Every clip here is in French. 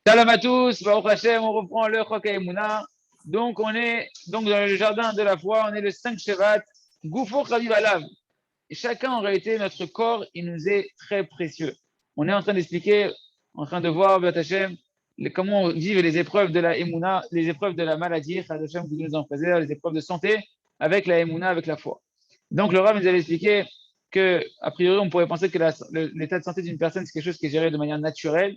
Salam à tous, Baruch Hashem, on reprend le Chok HaEmuna. Donc, on est dans le jardin de la foi, on est le 5 Shevat, Goufo Chaviv Alav. Et chacun, en réalité, notre corps, il nous est très précieux. On est en train d'expliquer, en train de voir, Baruch Hashem, comment vivre les épreuves de la Emuna, les épreuves de la maladie, Hashem, qui nous en préserve, les épreuves de santé, avec la Emuna, avec la foi. Donc, le Rav nous avait expliqué que, a priori, on pourrait penser que l'état de santé d'une personne, c'est quelque chose qui est géré de manière naturelle.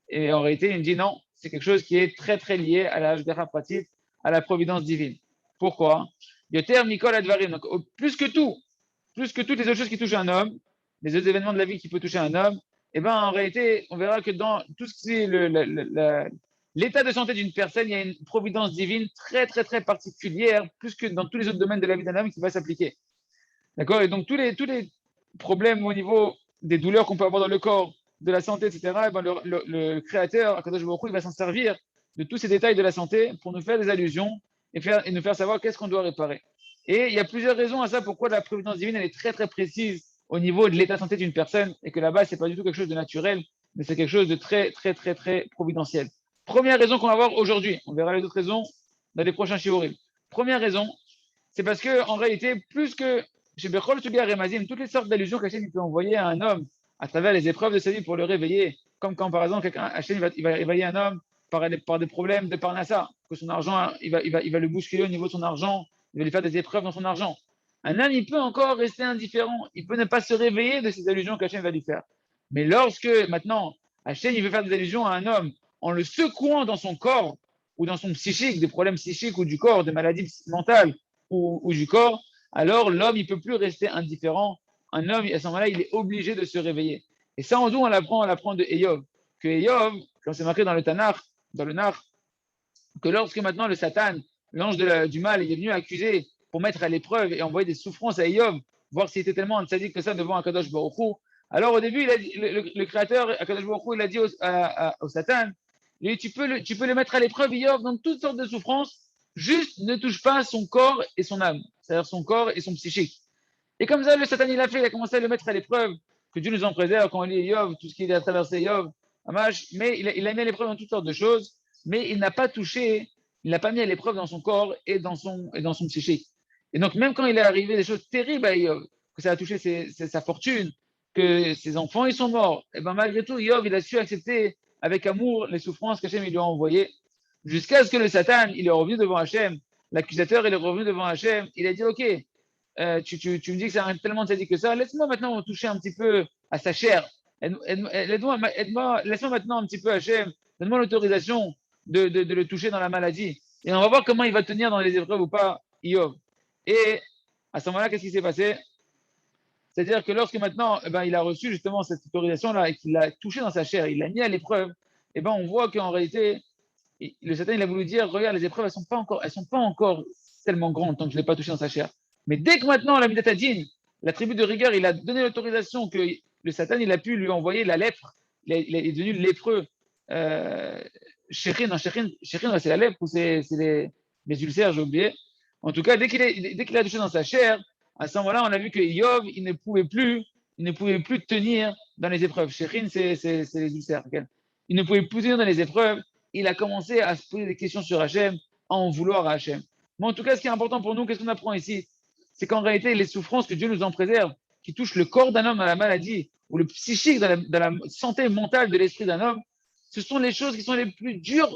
Et en réalité, il me dit non, c'est quelque chose qui est très très lié à la Hashgacha pratique, à la providence divine. Pourquoi? Yoter Mikol Advarim. Donc, plus que toutes les autres choses qui touchent un homme, les autres événements de la vie qui peuvent toucher un homme, eh ben, en réalité, on verra que dans tout ce qui est l'état de santé d'une personne, il y a une providence divine très très très particulière, plus que dans tous les autres domaines de la vie d'un homme qui va s'appliquer. D'accord? Et donc, tous les problèmes au niveau des douleurs qu'on peut avoir dans le corps, de la santé, etc., et ben le créateur, Akadosh Baruch Hu, il va s'en servir de tous ces détails de la santé pour nous faire des allusions et nous faire savoir qu'est-ce qu'on doit réparer. Et il y a plusieurs raisons à ça pourquoi la providence divine elle est très très précise au niveau de l'état de santé d'une personne et que là-bas, c'est pas du tout quelque chose de naturel, mais c'est quelque chose de très très très très providentiel. Première raison qu'on va voir aujourd'hui, on verra les autres raisons dans les prochains shiurim. Première raison, c'est parce que en réalité, plus que chez Bechol Sugia Remazim, toutes les sortes d'allusions qu'Hachem peut envoyer à un homme à travers les épreuves de sa vie pour le réveiller, comme quand par exemple Hachem va réveiller un homme par des problèmes de parnassa, que son argent, il va le bousculer au niveau de son argent, il va lui faire des épreuves dans son argent. Un homme, il peut encore rester indifférent, il peut ne pas se réveiller de ces allusions qu'Hachem va lui faire. Mais lorsque maintenant Hachem il veut faire des allusions à un homme en le secouant dans son corps ou dans son psychique, des problèmes psychiques ou du corps, des maladies mentales ou du corps, alors l'homme, il ne peut plus rester indifférent. Un homme, à ce moment-là, il est obligé de se réveiller. Et ça, on l'apprend de Eyov. Que Eyov, comme c'est marqué dans le Tanakh, dans le Nar, que lorsque maintenant le Satan, l'ange du mal, il est venu accuser pour mettre à l'épreuve et envoyer des souffrances à Eyov, voir s'il était tellement sadique que ça devant Akadosh Baruch Hu. Alors au début, le créateur, Akadosh Baruch Hu, il a dit au Satan, tu peux le mettre à l'épreuve, Eyov, dans toutes sortes de souffrances, juste ne touche pas son corps et son âme, c'est-à-dire son corps et son psychique. Et comme ça, le Satan, il a fait, il a commencé à le mettre à l'épreuve, que Dieu nous en préserve quand on lit Yov, tout ce qu'il a traversé Yov, mais il a mis à l'épreuve dans toutes sortes de choses, mais il n'a pas touché, il n'a pas mis à l'épreuve dans son corps et dans son psychique. Et donc, même quand il est arrivé des choses terribles à Yov, que ça a touché sa fortune, que ses enfants, ils sont morts, et bien malgré tout, Yov, il a su accepter avec amour les souffrances qu'Hachem lui a envoyées, jusqu'à ce que le Satan, il est revenu devant Hachem, l'accusateur, il est revenu devant Hachem, il a dit, OK, tu me dis que c'est tellement sadique que ça, laisse-moi maintenant toucher un petit peu à sa chair. Laisse-moi maintenant un petit peu Hachem, donne-moi l'autorisation de le toucher dans la maladie. Et on va voir comment il va tenir dans les épreuves ou pas, Iov. Et à ce moment-là, qu'est-ce qui s'est passé? C'est-à-dire que lorsque maintenant, eh ben, il a reçu justement cette autorisation-là et qu'il l'a touché dans sa chair, il l'a mis à l'épreuve, eh ben, on voit qu'en réalité, le Satan, il a voulu dire, regarde, les épreuves, elles sont pas encore tellement grandes tant que je ne l'ai pas touché dans sa chair. Mais dès que maintenant, la Midatadine, la tribu de rigueur, il a donné l'autorisation que le Satan, il a pu lui envoyer la lèpre, il est devenu lépreux. Shechin, c'est la lèpre ou c'est les ulcères, j'ai oublié. En tout cas, dès qu'il a touché dans sa chair, à ce moment-là, on a vu que Yov, il ne pouvait plus tenir dans les épreuves. Shechin, c'est les ulcères. Il ne pouvait plus tenir dans les épreuves. Il a commencé à se poser des questions sur Hachem, à en vouloir à Hachem. Mais en tout cas, ce qui est important pour nous, qu'est-ce qu'on apprend ici? C'est qu'en réalité, les souffrances que Dieu nous en préserve, qui touchent le corps d'un homme dans la maladie, ou le psychique dans la santé mentale de l'esprit d'un homme, ce sont les choses qui sont les plus dures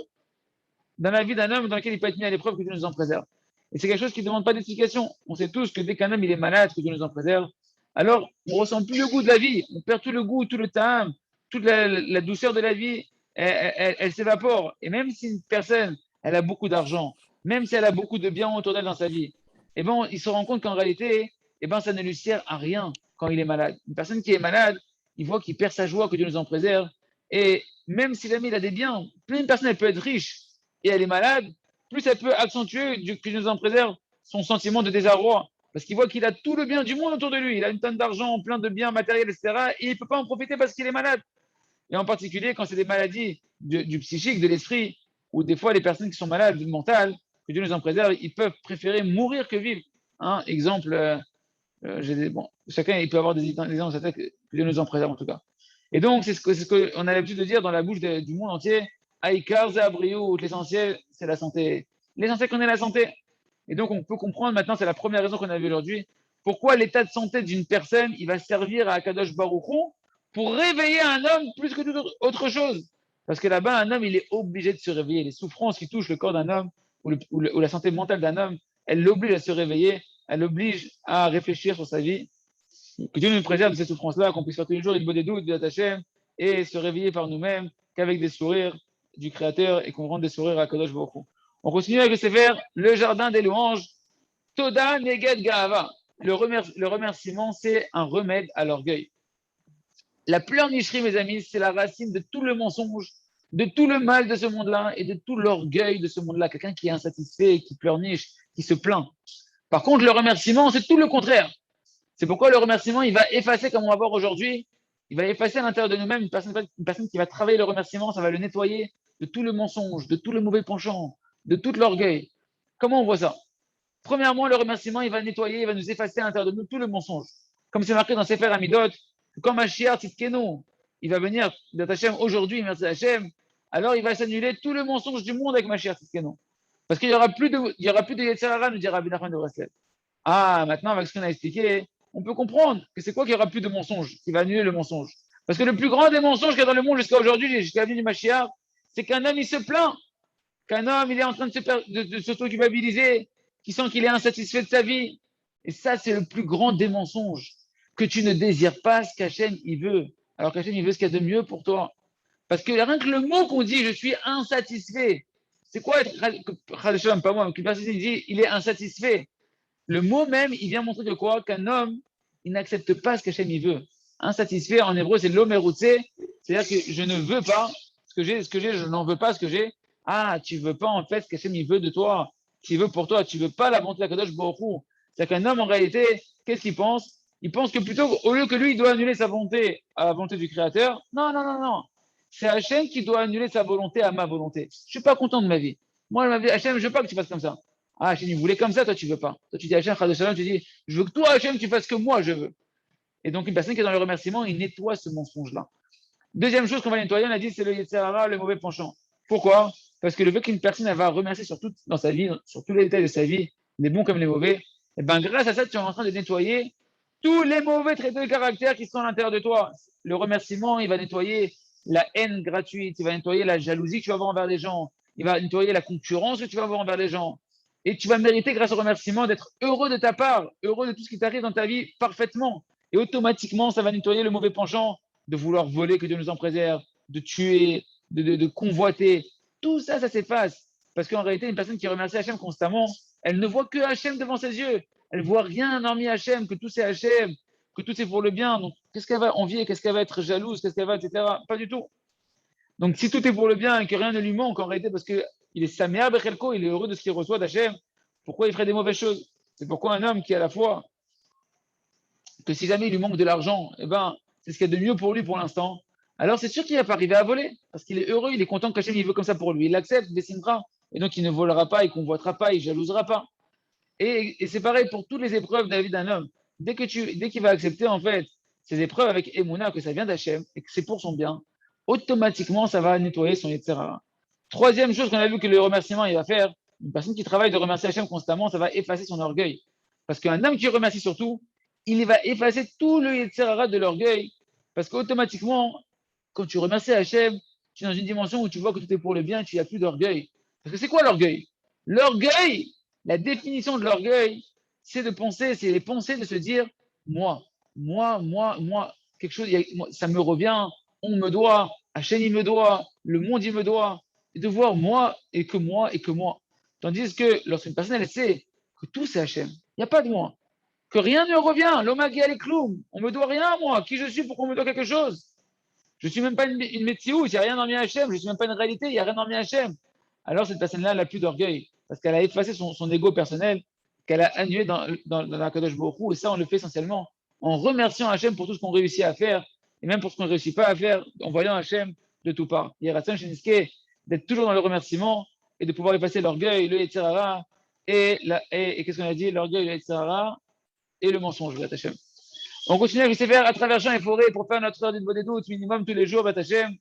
dans la vie d'un homme dans lequel il peut être mis à l'épreuve que Dieu nous en préserve. Et c'est quelque chose qui ne demande pas d'explication. On sait tous que dès qu'un homme il est malade, que Dieu nous en préserve, alors on ne ressent plus le goût de la vie, on perd tout le goût, tout le temps, toute la douceur de la vie, elle s'évapore. Et même si une personne, elle a beaucoup d'argent, même si elle a beaucoup de biens autour d'elle dans sa vie, eh ben, il se rend compte qu'en réalité, eh ben, ça ne lui sert à rien quand il est malade. Une personne qui est malade, il voit qu'il perd sa joie, que Dieu nous en préserve. Et même si l'ami il a des biens, plus une personne elle peut être riche et elle est malade, plus elle peut accentuer, que Dieu nous en préserve, son sentiment de désarroi. Parce qu'il voit qu'il a tout le bien du monde autour de lui. Il a une tonne d'argent, plein de biens matériels, etc. Et il ne peut pas en profiter parce qu'il est malade. Et en particulier quand c'est des maladies du psychique, de l'esprit, ou des fois les personnes qui sont malades mentales, que Dieu nous en préserve, ils peuvent préférer mourir que vivre. Hein, exemple, chacun il peut avoir des exemples, que Dieu nous en préserve en tout cas. Et donc, c'est ce qu'on a l'habitude de dire dans la bouche du monde entier, Aïkar Zabriou, l'essentiel, c'est la santé. L'essentiel qu'on ait la santé. Et donc, on peut comprendre maintenant, c'est la première raison qu'on a vue aujourd'hui, pourquoi l'état de santé d'une personne, il va servir à Akadosh Baruch Hu pour réveiller un homme plus que toute autre chose. Parce que là-bas, un homme, il est obligé de se réveiller. Les souffrances qui touchent le corps d'un homme ou la santé mentale d'un homme, elle l'oblige à se réveiller, elle l'oblige à réfléchir sur sa vie. Que Dieu nous préserve de ces souffrances-là, qu'on puisse faire tous les jours une bonne des doutes, de Hachem, et se réveiller par nous-mêmes qu'avec des sourires du Créateur et qu'on rende des sourires à Kadosh Baruch Hu. On continue avec le sévère, le jardin des louanges. Toda Neged Gaava. Le remerciement, c'est un remède à l'orgueil. La pleurnicherie, mes amis, c'est la racine de tout le mensonge, de tout le mal de ce monde-là et de tout l'orgueil de ce monde-là. Quelqu'un qui est insatisfait, qui pleurniche, qui se plaint. Par contre, le remerciement, c'est tout le contraire. C'est pourquoi le remerciement, il va effacer, comme on va voir aujourd'hui, il va effacer à l'intérieur de nous-mêmes une personne qui va travailler le remerciement, ça va le nettoyer de tout le mensonge, de tout le mauvais penchant, de tout l'orgueil. Comment on voit ça? Premièrement, le remerciement, il va nettoyer, il va nous effacer à l'intérieur de nous tout le mensonge. Comme c'est marqué dans Sefer Amidot, comme Mashiach Tzidkenu, il va venir d'Hachem aujourd'hui, merci Hachem, alors il va s'annuler tout le mensonge du monde avec Mashiach Tzidkenu. Parce qu'il n'y aura plus de Yetzer Hara, nous dira Rabbi Nachman de Breslev. Ah, maintenant, avec ce qu'on a expliqué, on peut comprendre que c'est quoi qu'il n'y aura plus de mensonge, qui va annuler le mensonge. Parce que le plus grand des mensonges qu'il y a dans le monde jusqu'à aujourd'hui, jusqu'à la venue du Mashiach, c'est qu'un homme, il se plaint, qu'un homme, il est en train de s'auto-culpabiliser, qu'il sent qu'il est insatisfait de sa vie. Et ça, c'est le plus grand des mensonges, que tu ne désires pas ce qu'Hachem, il veut, alors qu'Hachem, il veut ce qu'il y a de mieux pour toi. Parce que rien que le mot qu'on dit, je suis insatisfait, c'est quoi être, pas moi, qu'une personne dit, il est insatisfait. Le mot même, il vient montrer de quoi? Qu'un homme, il n'accepte pas ce qu'Hachem il veut. Insatisfait, en hébreu, c'est l'omeroutse, c'est-à-dire que je ne veux pas ce que j'ai, je n'en veux pas ce que j'ai. Ah, tu veux pas en fait ce qu'Hachem il veut de toi, qu'il veut pour toi, tu veux pas la bonté de la Kadosh Baruch Hu. C'est-à-dire qu'un homme, en réalité, qu'est-ce qu'il pense? Il pense que plutôt, au lieu que lui, il doit annuler sa volonté à la volonté du Créateur, non, non, non, non. C'est Hachem qui doit annuler sa volonté à ma volonté. Je suis pas content de ma vie. Moi, ma vie, Hachem, je veux pas que tu fasses comme ça. Ah, Hachem, il voulait comme ça, toi, tu veux pas. Toi, tu dis Hachem, tu dis, je veux que toi, Hachem, tu fasses ce que moi, je veux. Et donc, une personne qui est dans le remerciement, il nettoie ce mensonge-là. Deuxième chose qu'on va nettoyer, on a dit, c'est le Yetzer Hara, le mauvais penchant. Pourquoi? Parce que le fait qu'une personne elle va remercier sur tout dans sa vie, sur tous les détails de sa vie, les bons comme les mauvais, et ben grâce à ça, tu es en train de nettoyer tous les mauvais traits de caractère qui sont à l'intérieur de toi. Le remerciement, il va nettoyer la haine gratuite, il va nettoyer la jalousie que tu vas avoir envers les gens, il va nettoyer la concurrence que tu vas avoir envers les gens. Et tu vas mériter, grâce au remerciement, d'être heureux de ta part, heureux de tout ce qui t'arrive dans ta vie parfaitement. Et automatiquement, ça va nettoyer le mauvais penchant de vouloir voler, que Dieu nous en préserve, de tuer, de convoiter. Tout ça, ça s'efface. Parce qu'en réalité, une personne qui remercie Hachem constamment, elle ne voit que Hachem devant ses yeux. Elle voit rien hormis Hachem, que tout c'est Hachem, que tout c'est pour le bien. Donc, qu'est-ce qu'elle va envier, qu'est-ce qu'elle va être jalouse, qu'est-ce qu'elle va, etc. Pas du tout. Donc, si tout est pour le bien et que rien ne lui manque, en réalité, parce qu'il est Saméa Bechelko, il est heureux de ce qu'il reçoit d'Hachem, pourquoi il ferait des mauvaises choses? C'est pourquoi un homme qui, à la fois, que si jamais il lui manque de l'argent, eh ben, c'est ce qu'il y a de mieux pour lui pour l'instant, alors c'est sûr qu'il ne va pas arriver à voler, parce qu'il est heureux, il est content qu'Hachem il veut comme ça pour lui. Il l'accepte, il dessinera, et donc il ne volera pas, il ne convoitera pas, il ne jalousera pas. Et c'est pareil pour toutes les épreuves de la vie d'un homme. Dès qu'il va accepter en fait ces épreuves avec Emouna, que ça vient d'Hachem, et que c'est pour son bien, automatiquement ça va nettoyer son Yetzer Hara. Troisième chose qu'on a vu que le remerciement il va faire, une personne qui travaille de remercier Hachem constamment, ça va effacer son orgueil. Parce qu'un homme qui remercie surtout, il va effacer tout le Yetzer Hara de l'orgueil, parce qu'automatiquement, quand tu remercies Hachem, tu es dans une dimension où tu vois que tout est pour le bien et tu n'as plus d'orgueil. Parce que c'est quoi l'orgueil? L'orgueil, la définition de l'orgueil, c'est de penser, c'est les pensées de se dire moi, quelque chose, ça me revient, on me doit, Hachem il me doit, le monde il me doit, et de voir moi et que moi et que moi. Tandis que lorsqu'une personne elle sait que tout c'est Hachem, il n'y a pas de moi, que rien ne revient, l'omagi alecloum, on me doit rien à moi, qui je suis pour qu'on me doit quelque chose. Je ne suis même pas une métiou, il n'y a rien dans mi Hachem, je ne suis même pas une réalité, il n'y a rien dans mi Hachem. Alors cette personne-là, elle n'a plus d'orgueil, parce qu'elle a effacé son ego personnel, qu'elle a annulé dans la Kadosh Baruch Hu, et ça, on le fait essentiellement en remerciant Hachem pour tout ce qu'on réussit à faire, et même pour ce qu'on ne réussit pas à faire, en voyant Hachem de tout part. Il y a Ratsan Sheniske d'être toujours dans le remerciement, et de pouvoir effacer l'orgueil, le Yetzer Hara, et qu'est-ce qu'on a dit? L'orgueil, le Yetzer Hara, et le mensonge, Hachem. On continue avec faire à travers champs et forêts pour faire notre heure d'une bonne doute minimum tous les jours, Batachem.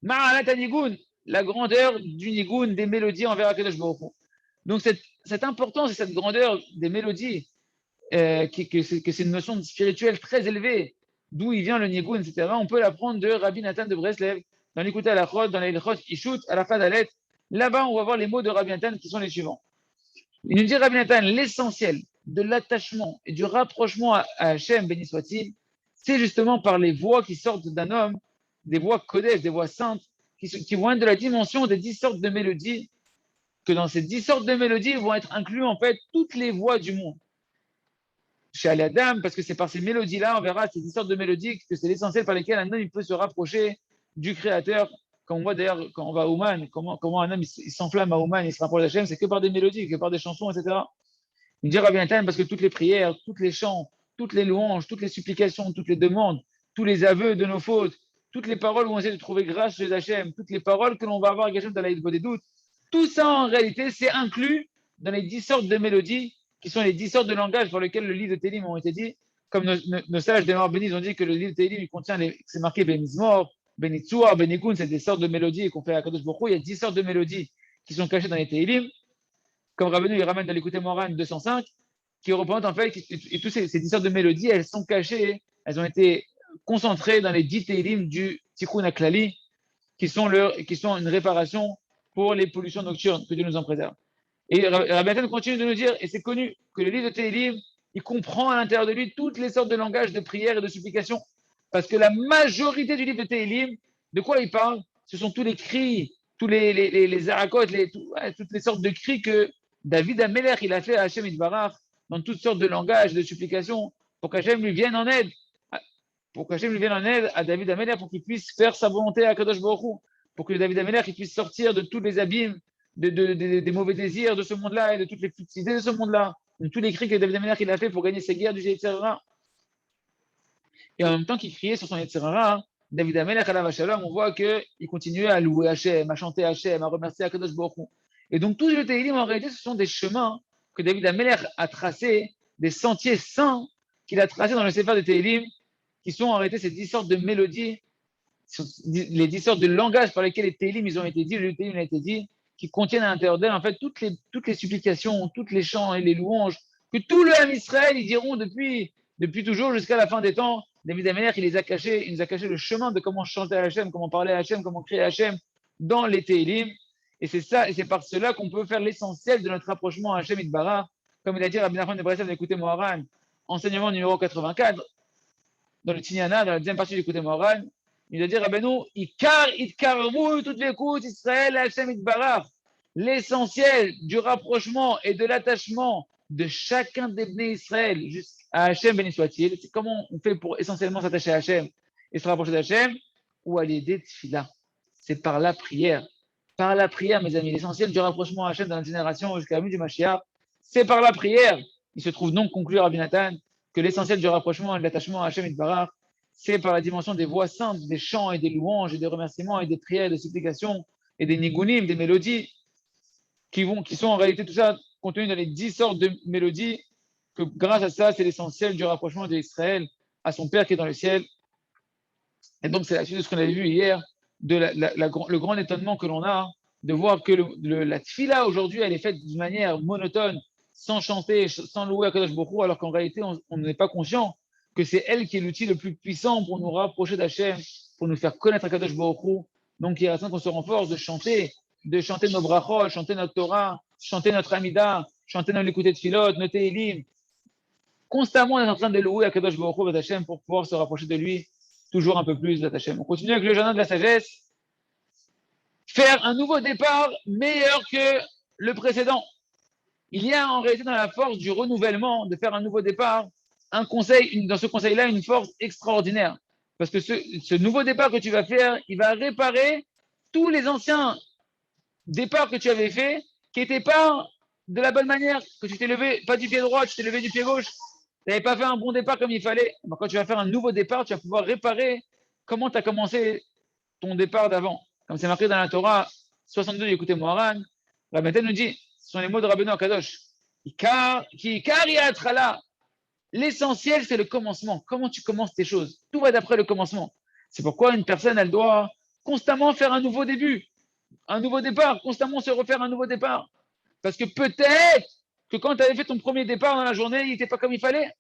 Ma'alat Anigun, la grandeur du nigun, des mélodies envers Akadosh Baruch Hu. Donc cette importance et cette grandeur des mélodies, que c'est une notion spirituelle très élevée, d'où il vient le nigun, etc., on peut l'apprendre de Rabbi Nathan de Breslev, dans l'écoute à la Chod, dans l'Ilchot Ishut, à la fin d'Alet. Là-bas, on va voir les mots de Rabbi Nathan qui sont les suivants. Il nous dit Rabbi Nathan, l'essentiel de l'attachement et du rapprochement à Hachem, béni soit-il, c'est justement par les voix qui sortent d'un homme, des voix kodesh, des voix saintes, qui vont être de la dimension des 10 sortes de mélodies, que dans ces 10 sortes de mélodies vont être inclus en fait toutes les voix du monde. Chez Al-Adam, parce que c'est par ces mélodies-là, on verra ces 10 sortes de mélodies, que c'est l'essentiel par lesquelles un homme il peut se rapprocher du Créateur. Quand on voit d'ailleurs, quand on va à Ouman, comment un homme il s'enflamme à Ouman, il se rapproche d'Hachem, c'est que par des mélodies, que par des chansons, etc. Il dit Rabbi Nathan, parce que toutes les prières, tous les chants, toutes les louanges, toutes les supplications, toutes les demandes, tous les aveux de nos fautes, toutes les paroles où on essaie de trouver grâce chez Hachem, toutes les paroles que l'on va avoir avec Hachem dans la Hidbo des doutes, tout ça en réalité, c'est inclus dans les 10 sortes de mélodies qui sont les 10 sortes de langages par lesquels le livre de Télim ont été dit. Comme nos sages des morts bénis ont dit que le livre de Télim, il contient, c'est marqué Benizmor, Benitzua, Benikun, c'est des sortes de mélodies qu'on fait à Kadosh Baruch Hu. Il y a 10 sortes de mélodies qui sont cachées dans les Télim. Comme Rabbeinu, il ramène dans l'écouté Moran 205, qui représente en fait, et toutes ces 10 sortes de mélodies, elles sont cachées, elles ont été concentrées dans les 10 Télim du Tikkun Aklali, qui sont une réparation pour les pollutions nocturnes, que Dieu nous en préserve. Et Rabbi Nathan continue de nous dire, et c'est connu, que le livre de Télim, il comprend à l'intérieur de lui toutes les sortes de langages de prière et de supplication. Parce que la majorité du livre de Télim, de quoi il parle? Ce sont tous les cris, tous les arakot, toutes les sortes de cris que David Ameler, il a fait à Hachem Itbarach, dans toutes sortes de langages de supplication, pour qu'Hachem lui vienne en aide. Pour qu'Hachem lui vienne en aide à David Ameler, pour qu'il puisse faire sa volonté à Kadosh Baruch Hu, pour que David Ameler il puisse sortir de tous les abîmes, des mauvais désirs de ce monde-là et de toutes les futilités de ce monde-là, de tous les cris que David Ameler il a fait pour gagner ses guerres du Yetzirah. Et en même temps qu'il criait sur son Yetzirah, David Ameler, on voit qu'il continuait à louer Hachem, à chanter Hachem, à remercier Akadosh Baruch Hu. Et donc tous les Télim, en réalité, ce sont des chemins que David Ameler a tracés, des sentiers saints qu'il a tracés dans le Sefer de Télim, qui sont en réalité ces 10 sortes de mélodies, les 10 sortes de langages par lesquels les Télim ils ont été dits, le Télim a été dit, qui contiennent à l'intérieur d'elles en fait toutes les supplications, toutes les chants et les louanges que tout le Ham Israël ils diront depuis toujours jusqu'à la fin des temps. David Ameler il nous a caché le chemin de comment chanter à Hachem, comment parler à Hachem, comment crier à Hachem dans les Télim. Et c'est ça, et c'est par cela qu'on peut faire l'essentiel de notre rapprochement à Hachem Itbarach, comme il a dit Rabbi Nachman de Breslev d'écouter Moharan, enseignement numéro 84, dans le Tignana, dans la deuxième partie d'écouter Moharan. Il a dit Rabbeinu, Itkarmu, toute l'écoute, Israël, Hachem Itbarach. L'essentiel du rapprochement et de l'attachement de chacun des Bnei Israël à Hachem, béni soit-il, c'est comment on fait pour essentiellement s'attacher à Hachem et se rapprocher d'Hachem, ou à l'aider de Tfila. C'est par la prière. Par la prière, mes amis, l'essentiel du rapprochement à Hachem dans la génération jusqu'à la venue du Mashiach, c'est par la prière. Il se trouve donc conclu, Rabbi Nathan, que l'essentiel du rapprochement et de l'attachement à Hachem Itbarach, c'est par la dimension des voix saintes, des chants et des louanges et des remerciements et des prières et des supplications et des nigunim, des mélodies qui sont en réalité tout ça contenues dans les 10 sortes de mélodies que grâce à ça, c'est l'essentiel du rapprochement d'Israël à son Père qui est dans le ciel. Et donc, c'est la suite de ce qu'on avait vu hier, de le grand étonnement que l'on a de voir que la tfila aujourd'hui, elle est faite d'une manière monotone, sans chanter, sans louer à Kadosh Baruch Hu, alors qu'en réalité, on n'est pas conscient que c'est elle qui est l'outil le plus puissant pour nous rapprocher d'Hachem, pour nous faire connaître Kadosh Baruch Hu. Donc, il est important qu'on se renforce de chanter nos brachot, chanter notre Torah, chanter notre Amida, chanter notre écouter de Philot, nos Tehilim. Constamment, on est en train de louer à Kadosh Baruch Hu d'Hachem pour pouvoir se rapprocher de lui toujours un peu plus d'Hachem. On continue avec le jardin de la sagesse. Faire un nouveau départ meilleur que le précédent. Il y a en réalité dans la force du renouvellement de faire un nouveau départ, dans ce conseil-là, une force extraordinaire. Parce que ce nouveau départ que tu vas faire, il va réparer tous les anciens départs que tu avais faits, qui n'étaient pas de la bonne manière, que tu t'es levé, pas du pied droit, tu t'es levé du pied gauche, tu n'avais pas fait un bon départ comme il fallait. Alors, quand tu vas faire un nouveau départ, tu vas pouvoir réparer comment tu as commencé ton départ d'avant. Comme c'est marqué dans la Torah 62, écoutez Moharan, Rabbi Nathan nous dit, ce sont les mots de Rabbeinu Akadosh. L'essentiel, c'est le commencement. Comment tu commences tes choses? Tout va d'après le commencement. C'est pourquoi une personne, elle doit constamment faire un nouveau début. Un nouveau départ, constamment se refaire un nouveau départ. Parce que peut-être que quand tu avais fait ton premier départ dans la journée, il n'était pas comme il fallait.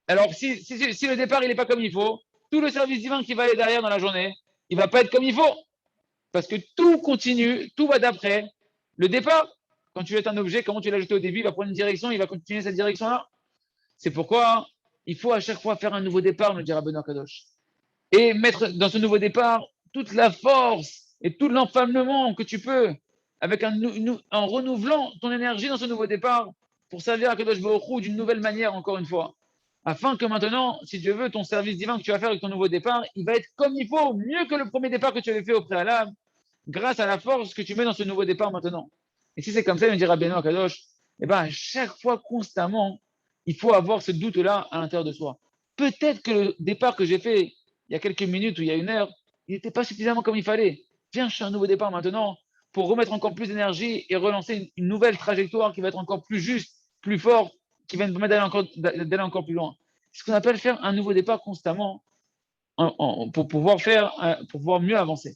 Alors, si le départ, il n'est pas comme il faut, tout le service divin qui va aller derrière dans la journée, il ne va pas être comme il faut. Parce que tout continue, tout va d'après le départ. Quand tu jettes un objet, comment tu l'as jeté au début, il va prendre une direction, il va continuer cette direction-là. C'est pourquoi il faut à chaque fois faire un nouveau départ, me dira Benoît Kadosh. Et mettre dans ce nouveau départ toute la force et tout l'enflammement que tu peux, avec en renouvelant ton énergie dans ce nouveau départ, pour servir à Kadosh Baruch Hu d'une nouvelle manière, encore une fois. Afin que maintenant, si tu veux, ton service divin que tu vas faire avec ton nouveau départ, il va être comme il faut, mieux que le premier départ que tu avais fait au préalable, grâce à la force que tu mets dans ce nouveau départ maintenant. Et si c'est comme ça, il me dira Benoît Kadosh, eh ben, à chaque fois, constamment, il faut avoir ce doute-là à l'intérieur de soi. Peut-être que le départ que j'ai fait il y a quelques minutes ou il y a une heure, il n'était pas suffisamment comme il fallait. Viens, je fais un nouveau départ maintenant pour remettre encore plus d'énergie et relancer une nouvelle trajectoire qui va être encore plus juste, plus forte, qui va me permettre d'aller encore plus loin. C'est ce qu'on appelle faire un nouveau départ constamment pour pouvoir mieux avancer.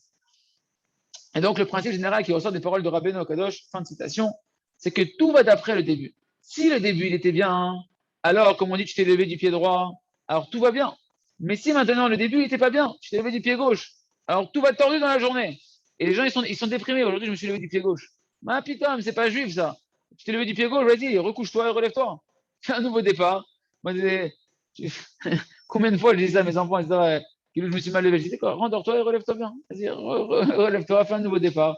Et donc, le principe général qui ressort des paroles de Rabbeinu Akadosh, fin de citation, c'est que tout va d'après le début. Si le début, il était bien, alors, comme on dit, tu t'es levé du pied droit, alors tout va bien. Mais si maintenant, le début, il n'était pas bien, tu t'es levé du pied gauche, alors tout va tordu dans la journée. Et les gens, ils sont déprimés. Aujourd'hui, je me suis levé du pied gauche. Ah putain, mais c'est pas juif, ça. Tu t'es levé du pied gauche, vas-y, recouche-toi et relève-toi. Fais un nouveau départ. Moi, combien de fois je dis ça à mes enfants, je me suis mal levé. Je dis, quoi, rendors-toi et relève-toi bien. Vas-y, relève-toi, fais un nouveau départ.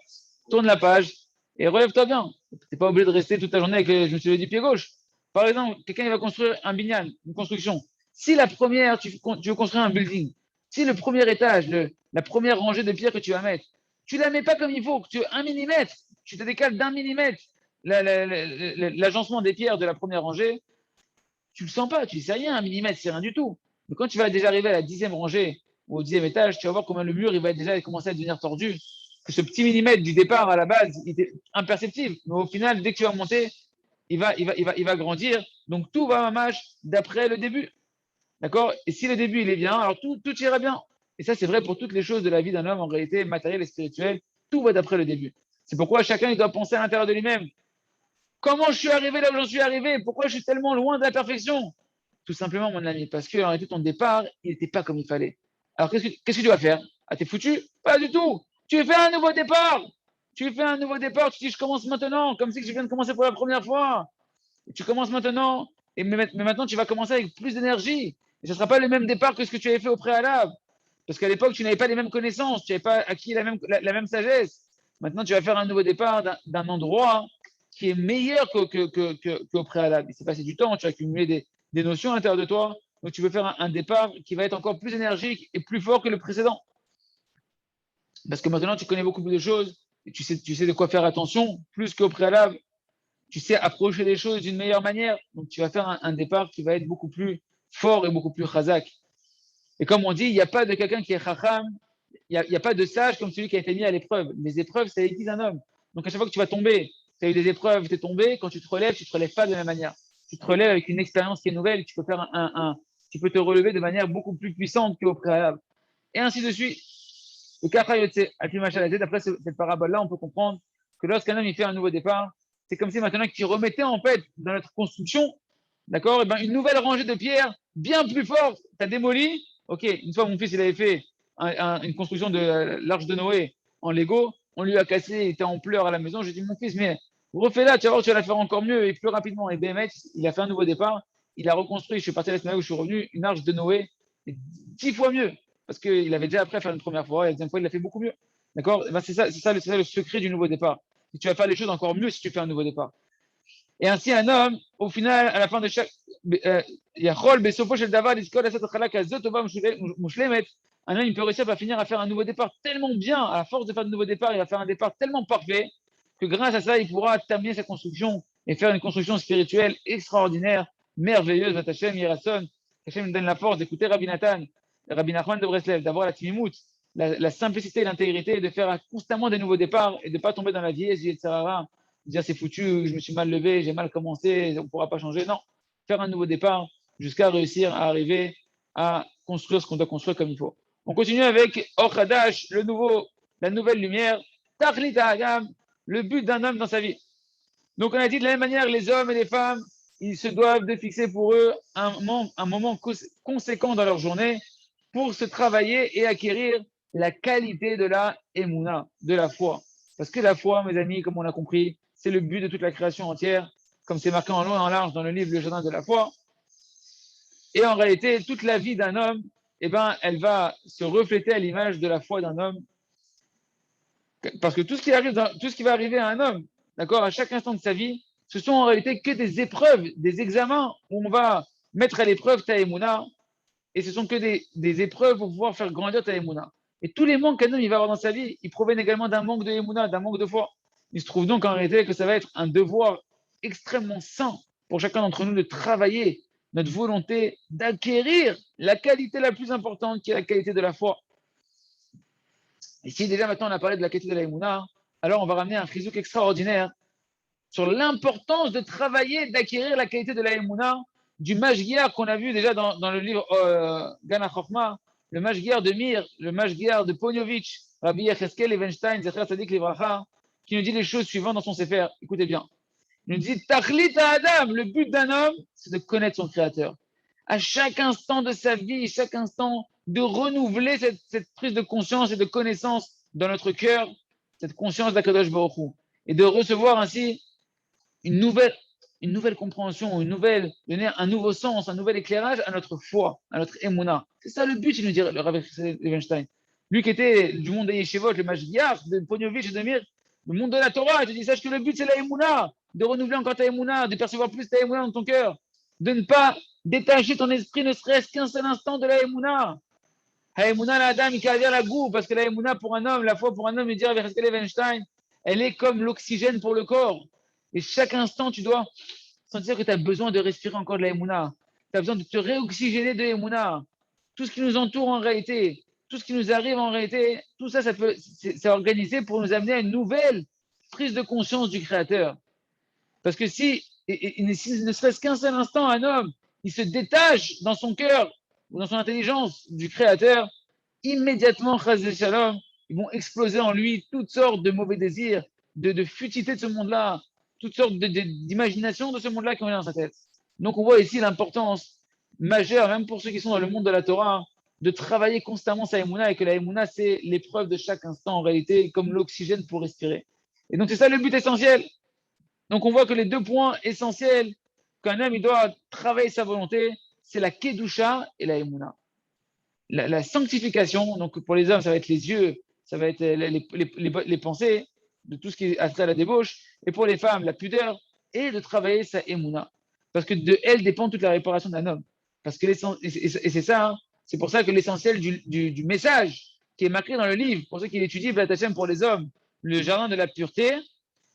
Tourne la page et relève-toi bien. Tu n'es pas obligé de rester toute la journée avec je me suis levé du pied gauche. Par exemple, quelqu'un va construire un binyan, une construction. Si la première, tu veux construire un building, si le premier étage, la première rangée de pierres que tu vas mettre, tu ne la mets pas comme il faut, que tu 1 millimètre, tu te décales d'1 millimètre l'agencement des pierres de la première rangée, tu le sens pas, tu dis c'est rien, 1 millimètre, c'est rien du tout. Mais quand tu vas déjà arriver à la 10e rangée ou au 10e étage, tu vas voir comment le mur il va déjà commencer à devenir tordu. Que ce petit millimètre du départ à la base, il était imperceptible. Mais au final, dès que tu vas monter, il va grandir. Donc tout va mâche d'après le début. D'accord. Et si le début il est bien, alors tout ira bien. Et ça, c'est vrai pour toutes les choses de la vie d'un homme, en réalité, matérielle et spirituelle. Tout va d'après le début. C'est pourquoi chacun il doit penser à l'intérieur de lui-même. Comment je suis arrivé là où j'en suis arrivé? Pourquoi je suis tellement loin de la perfection? Tout simplement, mon ami, parce que en réalité, ton départ, il n'était pas comme il fallait. Alors, qu'est-ce que tu vas faire? Ah, t'es foutu? Pas du tout. Tu fais un nouveau départ. Tu fais un nouveau départ. Tu dis, je commence maintenant, comme si je viens de commencer pour la première fois. Et tu commences maintenant, mais maintenant, tu vas commencer avec plus d'énergie. Et ce ne sera pas le même départ que ce que tu avais fait au préalable. Parce qu'à l'époque, tu n'avais pas les mêmes connaissances, tu n'avais pas acquis la même sagesse. Maintenant, tu vas faire un nouveau départ d'un endroit qui est meilleur qu'au préalable. Il s'est passé du temps, tu as accumulé des notions à l'intérieur de toi. Donc, tu veux faire un départ qui va être encore plus énergique et plus fort que le précédent. Parce que maintenant, tu connais beaucoup plus de choses et tu sais de quoi faire attention, plus qu'au préalable. Tu sais approcher les choses d'une meilleure manière. Donc, tu vas faire un départ qui va être beaucoup plus fort et beaucoup plus chazak. Et comme on dit, il n'y a pas de quelqu'un qui est chacham, il n'y a pas de sage comme celui qui a été mis à l'épreuve. Les épreuves, ça aiguise un homme. Donc à chaque fois que tu vas tomber, tu as eu des épreuves, tu es tombé, quand tu te relèves, tu ne te relèves pas de la même manière. Tu te relèves avec une expérience qui est nouvelle, tu peux faire tu peux te relever de manière beaucoup plus puissante qu'au préalable. Et ainsi de suite. Le d'après cette parabole-là, on peut comprendre que lorsqu'un homme il fait un nouveau départ, c'est comme si maintenant qu'il remettait en fait dans notre construction, d'accord, et ben, une nouvelle rangée de pierres bien plus forte. Tu as démoli. Ok, une fois mon fils il avait fait une construction de l'arche de Noé en Lego, on lui a cassé, il était en pleurs à la maison. J'ai dit mon fils, mais refais-la, tu vas voir, tu vas la faire encore mieux et plus rapidement. Et BMX, il a fait un nouveau départ, il a reconstruit, je suis parti à la semaine où je suis revenu, une arche de Noé, 10 fois mieux. Parce qu'il avait déjà appris à faire une première fois, et la deuxième fois, il l'a fait beaucoup mieux. D'accord, ben, c'est ça le secret du nouveau départ. Et tu vas faire les choses encore mieux si tu fais un nouveau départ. Et ainsi, un homme, au final, à la fin de chaque. Un homme, il peut réussir à finir à faire un nouveau départ tellement bien, à la force de faire de nouveau départ, il va faire un départ tellement parfait que grâce à ça, il pourra terminer sa construction et faire une construction spirituelle extraordinaire, merveilleuse. Hachem Yerason, Hachem nous donne la force d'écouter Rabbi Nathan, Rabbi Nachman de Breslev, d'avoir la timimout, la simplicité et l'intégrité, de faire constamment des nouveaux départs et de ne pas tomber dans la vieillesse, etc. Dire c'est foutu, je me suis mal levé, j'ai mal commencé, on ne pourra pas changer. Non, faire un nouveau départ jusqu'à réussir à arriver à construire ce qu'on doit construire comme il faut. On continue avec Or Hadash, la nouvelle lumière. Tachlit ha'adam, le but d'un homme dans sa vie. Donc on a dit de la même manière, les hommes et les femmes, ils se doivent de fixer pour eux un moment conséquent dans leur journée pour se travailler et acquérir la qualité de la émouna, de la foi. Parce que la foi, mes amis, comme on l'a compris, c'est le but de toute la création entière, comme c'est marqué en long et en large dans le livre Le Jardin de la foi. Et en réalité, toute la vie d'un homme, eh ben, elle va se refléter à l'image de la foi d'un homme. Parce que tout ce qui va arriver à un homme, d'accord, à chaque instant de sa vie, ce sont en réalité que des épreuves, des examens où on va mettre à l'épreuve ta émouna, et ce sont que des épreuves pour pouvoir faire grandir ta émouna. Et tous les manques qu'un homme il va avoir dans sa vie, ils proviennent également d'un manque de émouna, d'un manque de foi. Il se trouve donc en réalité que ça va être un devoir extrêmement sain pour chacun d'entre nous de travailler notre volonté d'acquérir la qualité la plus importante qui est la qualité de la foi. Et si déjà maintenant on a parlé de la qualité de la émouna, alors on va ramener un chizouk extraordinaire sur l'importance de travailler, d'acquérir la qualité de la émouna du Mashgiar qu'on a vu déjà dans le livre Gana Chochma, le Mashgiar de Mir, le Mashgiar de Ponyovitch, Rabbi Yecheskel Evenstein, Zecher Tzadik Livracha, qui nous dit les choses suivantes dans son Sefer. Écoutez bien. Il nous dit Tachlit Adam, le but d'un homme, c'est de connaître son Créateur. À chaque instant de sa vie, chaque instant, de renouveler cette prise de conscience et de connaissance dans notre cœur, cette conscience d'Akadosh Baruch Hu, et de recevoir ainsi une nouvelle compréhension, donner un nouveau sens, un nouvel éclairage à notre foi, à notre émouna. C'est ça le but, il nous dit le Rav Evenstein. Lui qui était du monde des Yeshivot, le Mashgiach, de Ponyovitch et de Mir, le monde de la Torah, il te dit, sache que le but c'est la émouna, de renouveler encore ta émouna, de percevoir plus ta émouna dans ton cœur, de ne pas détacher ton esprit ne serait-ce qu'un seul instant de la émouna. La émouna, la dame, il peut dire la goût, parce que la émouna pour un homme, la foi pour un homme, il dit Rav Evenstein, elle est comme l'oxygène pour le corps. Et chaque instant, tu dois sentir que tu as besoin de respirer encore de la Emouna. Tu as besoin de te réoxygéner de Emouna. Tout ce qui nous entoure en réalité, tout ce qui nous arrive en réalité, tout ça, c'est organisé pour nous amener à une nouvelle prise de conscience du Créateur. Parce que si ne serait-ce qu'un seul instant, un homme, il se détache dans son cœur ou dans son intelligence du Créateur, immédiatement, Shalom, ils vont exploser en lui toutes sortes de mauvais désirs, de futilité de ce monde-là, toutes sortes d'imagination de ce monde-là qui ont dans sa tête. Donc on voit ici l'importance majeure, même pour ceux qui sont dans le monde de la Torah, de travailler constamment sa émouna, et que la émouna, c'est l'épreuve de chaque instant en réalité, comme l'oxygène pour respirer. Et donc c'est ça le but essentiel. Donc on voit que les deux points essentiels qu'un homme il doit travailler sa volonté, c'est la kedusha et la émouna. La sanctification, donc pour les hommes, ça va être les yeux, ça va être les pensées, de tout ce qui est à la débauche, et pour les femmes, la pudeur, et de travailler sa émouna. Parce que de elle dépend toute la réparation d'un homme. Parce que et c'est ça, hein, c'est pour ça que l'essentiel du message qui est marqué dans le livre, pour ceux qui l'étudient, pour les hommes, le jardin de la pureté,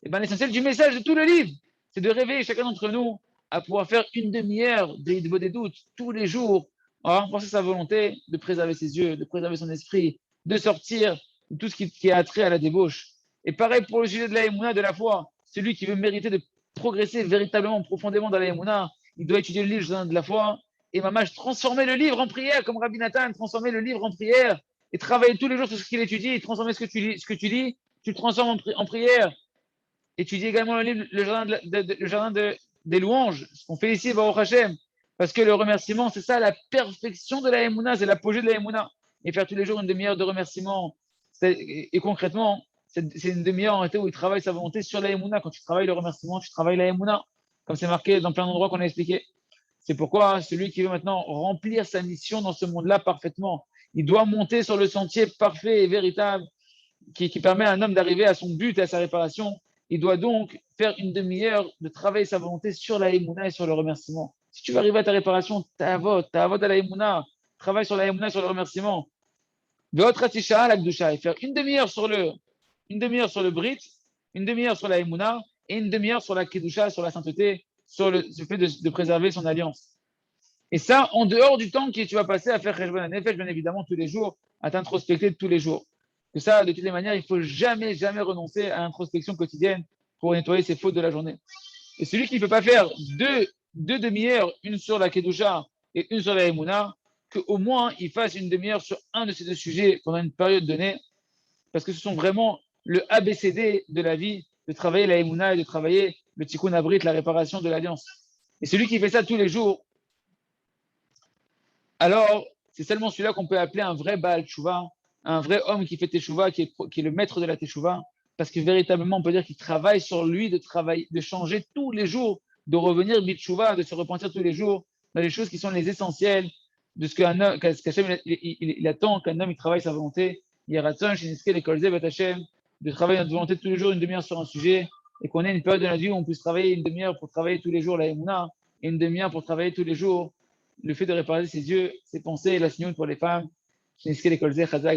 et ben l'essentiel du message de tout le livre, c'est de réveiller chacun d'entre nous à pouvoir faire une demi-heure des doutes tous les jours, à renforcer sa volonté de préserver ses yeux, de préserver son esprit, de sortir de tout ce qui a trait à la débauche. Et pareil pour le sujet de la émouna, de la foi. Celui qui veut mériter de progresser véritablement, profondément dans la émouna, il doit étudier le livre de la foi et mamage transformer le livre en prière, comme Rabbi Nathan, transformer le livre en prière et travailler tous les jours sur ce qu'il étudie, et transformer ce que tu lis, tu le transformes en prière. Étudier également le livre, le jardin des louanges, ce qu'on fait ici, Baruch Hashem, parce que le remerciement, c'est ça la perfection de la Emouna, c'est l'apogée de la Emouna. Et faire tous les jours une demi-heure de remerciement, et concrètement, c'est une demi-heure en réalité où il travaille sa volonté sur la Emouna. Quand tu travailles le remerciement, tu travailles la Emouna, comme c'est marqué dans plein d'endroits qu'on a expliqué. C'est pourquoi celui qui veut maintenant remplir sa mission dans ce monde-là parfaitement, il doit monter sur le sentier parfait et véritable qui permet à un homme d'arriver à son but et à sa réparation. Il doit donc faire une demi-heure de travailler sa volonté sur la Emouna et sur le remerciement. Si tu veux arriver à ta réparation, t'avot à la Emouna, travaille sur la Emouna et sur le remerciement. Ve'ot Ratisha la Gdusha, et faire une demi-heure sur le Brit, une demi-heure sur la Emouna et une demi-heure sur la Kedusha, sur la sainteté, sur le fait de préserver son alliance. Et ça, en dehors du temps que tu vas passer à faire Cheshbon HaNefesh, bien évidemment, tous les jours, à t'introspecter tous les jours. Que ça, de toutes les manières, il ne faut jamais, jamais renoncer à l'introspection quotidienne pour nettoyer ses fautes de la journée. Et celui qui ne peut pas faire deux demi-heures, une sur la Kedusha et une sur la Emouna, qu'au moins il fasse une demi-heure sur un de ces deux sujets pendant une période donnée, parce que ce sont vraiment le ABCD de la vie, de travailler la Emouna et de travailler le Tikkun Abrit, la réparation de l'alliance. Et celui qui fait ça tous les jours, alors c'est seulement celui-là qu'on peut appeler un vrai Baal Teshuvah, un vrai homme qui fait Teshuvah, qui est le maître de la Teshuvah, parce que véritablement on peut dire qu'il travaille sur lui de changer tous les jours, de revenir Biteshuvah, de se repentir tous les jours dans les choses qui sont les essentielles de ce qu'Hachem il attend qu'un homme il travaille sa volonté. Il y a Ratzon, Shiniske, les Kolze, Bet Hashem, de travailler notre volonté tous les jours, une demi-heure sur un sujet, et qu'on ait une période de la vie où on puisse travailler une demi-heure pour travailler tous les jours la Emouna, et une demi-heure pour travailler tous les jours le fait de réparer ses yeux, ses pensées, la signale pour les femmes. Shiniske, les Kolze, Chazak,